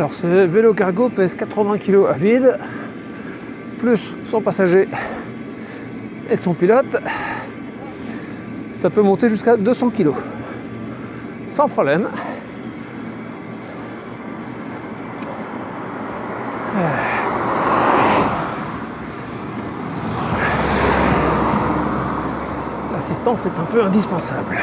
Alors ce vélo cargo pèse 80 kg à vide, plus son passager et son pilote. Ça peut monter jusqu'à 200 kg, sans problème. L'assistance est un peu indispensable.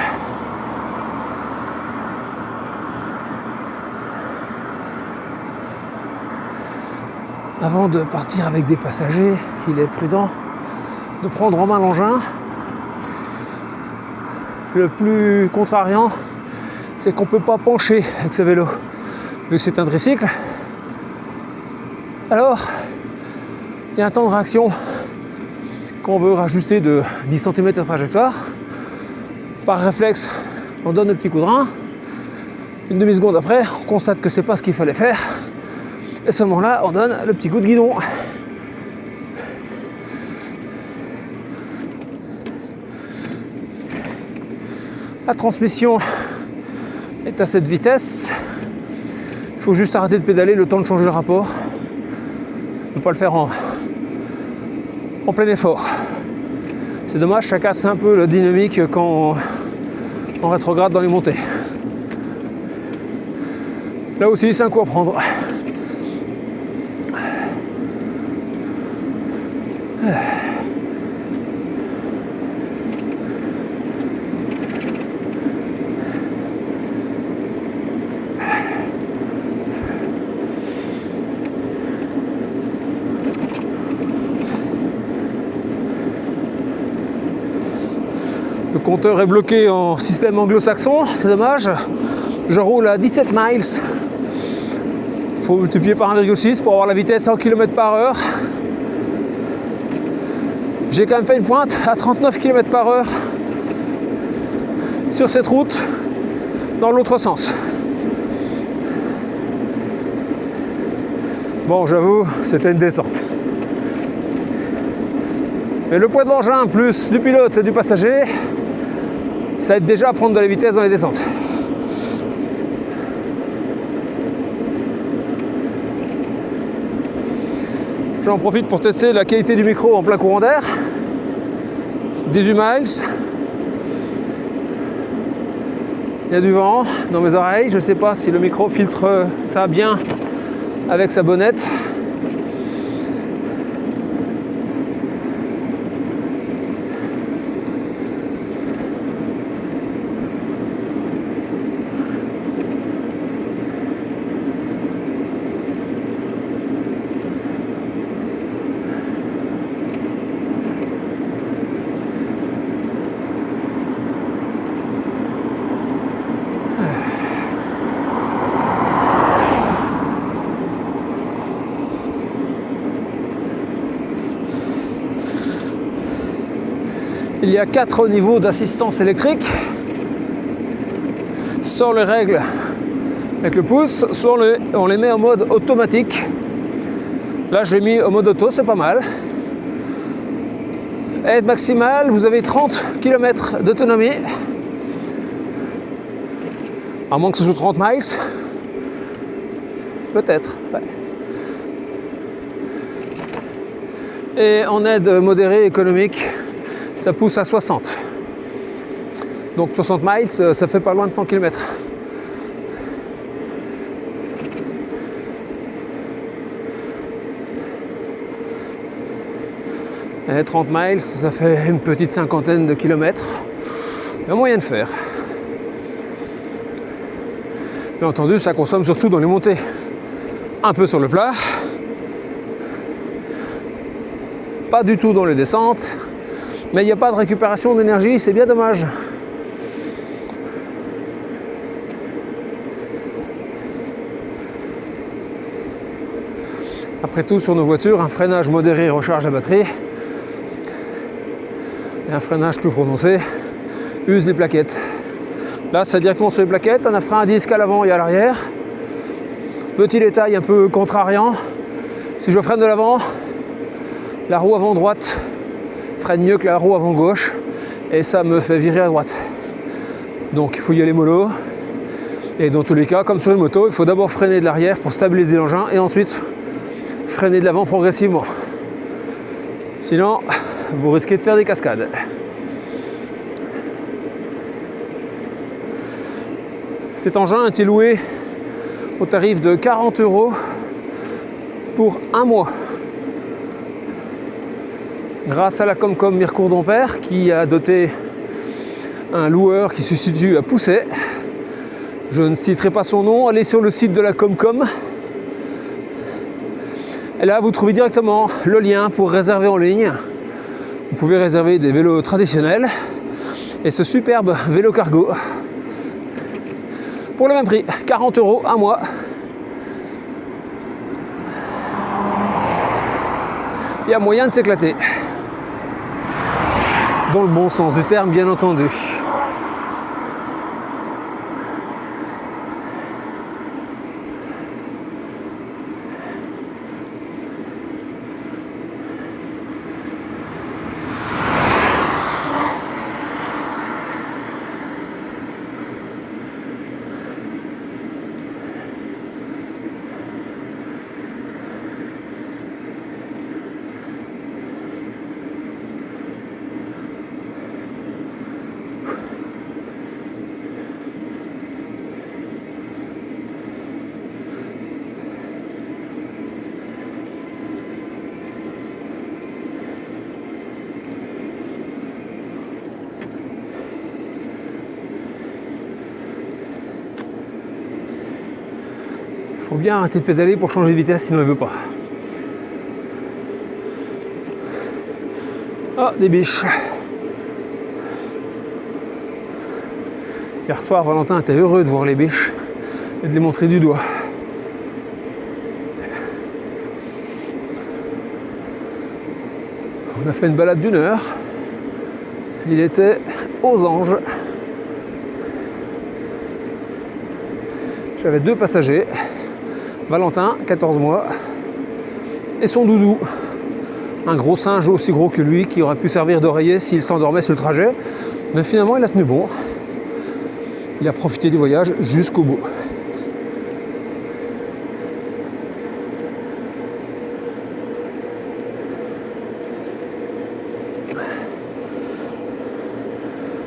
Avant de partir avec des passagers, il est prudent de prendre en main l'engin. Le plus contrariant, c'est qu'on ne peut pas pencher avec ce vélo, vu que c'est un tricycle. Alors, il y a un temps de réaction qu'on veut rajuster de 10 cm de trajectoire. Par réflexe, on donne le petit coup de rein. Une demi-seconde après, on constate que c'est pas ce qu'il fallait faire. Et à ce moment-là, on donne le petit coup de guidon. La transmission est à cette vitesse. Il faut juste arrêter de pédaler le temps de changer le rapport. On ne peut pas le faire en plein effort. C'est dommage, ça casse un peu la dynamique quand on rétrograde dans les montées. Là aussi, c'est un coup à prendre. Le compteur est bloqué en système anglo-saxon, c'est dommage. Je roule à 17 miles. Il faut multiplier par 1,6 pour avoir la vitesse en km/h. J'ai quand même fait une pointe à 39 km/h sur cette route dans l'autre sens. Bon, j'avoue, c'était une descente. Mais le poids de l'engin plus du pilote et du passager, ça aide déjà à prendre de la vitesse dans les descentes. J'en profite pour tester la qualité du micro en plein courant d'air. 18 miles. Il y a du vent dans mes oreilles. Je ne sais pas si le micro filtre ça bien avec sa bonnette. Il y a 4 niveaux d'assistance électrique. Soit on les règle avec le pouce, soit on les met en mode automatique. Là, j'ai mis au mode auto, c'est pas mal. Aide maximale, vous avez 30 km d'autonomie. À moins que ce soit 30 miles. Peut-être. Ouais. Et en aide modérée économique, ça pousse à 60. Donc 60 miles, ça fait pas loin de 100 km. Et 30 miles, ça fait une petite cinquantaine de kilomètres. Il y a moyen de faire. Bien entendu, ça consomme surtout dans les montées. Un peu sur le plat. Pas du tout dans les descentes. Mais il n'y a pas de récupération d'énergie, c'est bien dommage. Après tout, sur nos voitures, un freinage modéré recharge la batterie. Et un freinage plus prononcé use les plaquettes. Là, c'est directement sur les plaquettes. On a frein à disque à l'avant et à l'arrière. Petit détail un peu contrariant. Si je freine de l'avant, la roue avant droite freine mieux que la roue avant gauche et ça me fait virer à droite. Donc il faut y aller mollo. Et dans tous les cas, comme sur une moto, il faut d'abord freiner de l'arrière pour stabiliser l'engin et ensuite freiner de l'avant progressivement. Sinon, vous risquez de faire des cascades. Cet engin a été loué au tarif de 40 € pour un mois. Grâce à la Comcom Mirecourt-Dompierre qui a doté un loueur qui se situe à Pousset. Je ne citerai pas son nom, allez sur le site de la Comcom. Et là, vous trouvez directement le lien pour réserver en ligne. Vous pouvez réserver des vélos traditionnels et ce superbe vélo cargo pour le même prix, 40 € un mois. Il y a moyen de s'éclater. Dans le bon sens du terme, bien entendu. Il faut bien arrêter de pédaler pour changer de vitesse, sinon il ne veut pas. Ah, des biches. Hier soir, Valentin était heureux de voir les biches et de les montrer du doigt. On a fait une balade d'1 heure. Il était aux anges. J'avais 2 passagers. Valentin, 14 mois, et son doudou, un gros singe aussi gros que lui qui aurait pu servir d'oreiller s'il s'endormait sur le trajet. Mais finalement, il a tenu bon. Il a profité du voyage jusqu'au bout.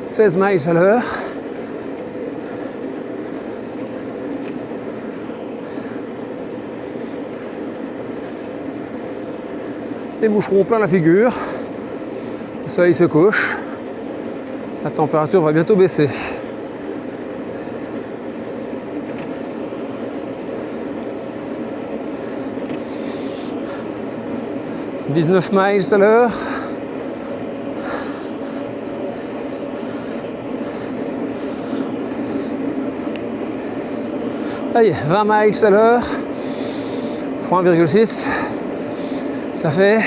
« 16 miles à l'heure. Les moucherons plein la figure, le soleil se couche, la température va bientôt baisser. « 19 miles à l'heure. Allez, 20 miles à l'heure, fois 1,6. Ça fait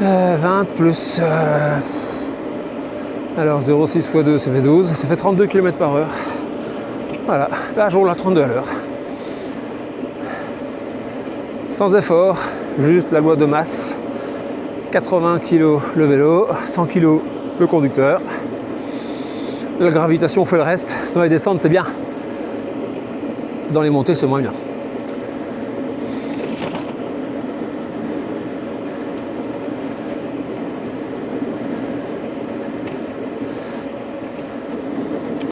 20 plus... alors 0,6 x 2, ça fait 12. Ça fait 32 km/h. Voilà, là je roule à 32 à l'heure. Sans effort, juste la loi de masse. 80 kg le vélo, 100 kg le conducteur. La gravitation fait le reste. Dans les descentes, c'est bien. Dans les montées, c'est moins bien.